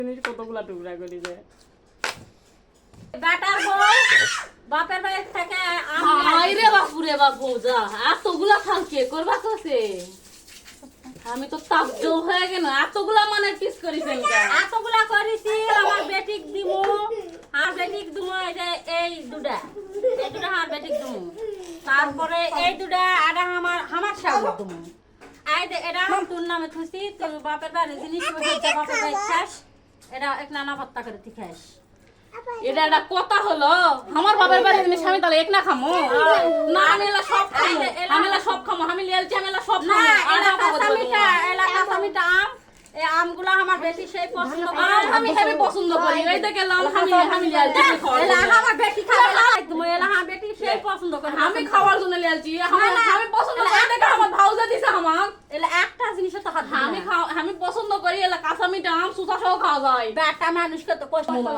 কতগুলা টুকরা করি যে বেটার বউ বাপের বাড়ি থেকে আইরে বাপুরে বাপু যা এতগুলা খাল কে করবা কইছে আমি তো তাজ্জব হয়ে গেল এতগুলা মানে পিস করিছেন কা এতগুলা করেছি আমার বেটিক দিমু আর বেটিক দিমু এই দুটা আমার বেটিক দিমু তারপরে এই দুটা আডা আমার শাবু দিমু আই দে এটা তোর নামে থুসি তোর বাপের বাড়ি জিনিস বাপের বাড়ি খাস এটা এক নানা ভত্তা করে তুই খাস এটা একটা কথা হলো আমার বাবার বাড়ি আমি স্বামী তাহলে এক না খামো না আমি এলা সব খামো আমি এলা সব খামো আমি লিয়ালছি আমি এলা সব না খামো এলাকা সামিটা আম এই আমগুলো আমার বেশি সেই পছন্দ করে আমি হেবি পছন্দ করি এই দেখে লাম আমি লিয়ালছি এলা আমার বেটি খাবে তুমি এলা আমার বেটি সেই পছন্দ করে আমি খাওয়ার জন্য লিয়ালছি আমি পছন্দ করি দেখে আমার ভাউজা দিছে আমাক এলা একটা জিনিস তো হাত আমি পছন্দ করি এলা কাঁচা মিঠা আম সুতা সহ খাওয়া যায় বেটা মানুষকে তো কষ্ট হবে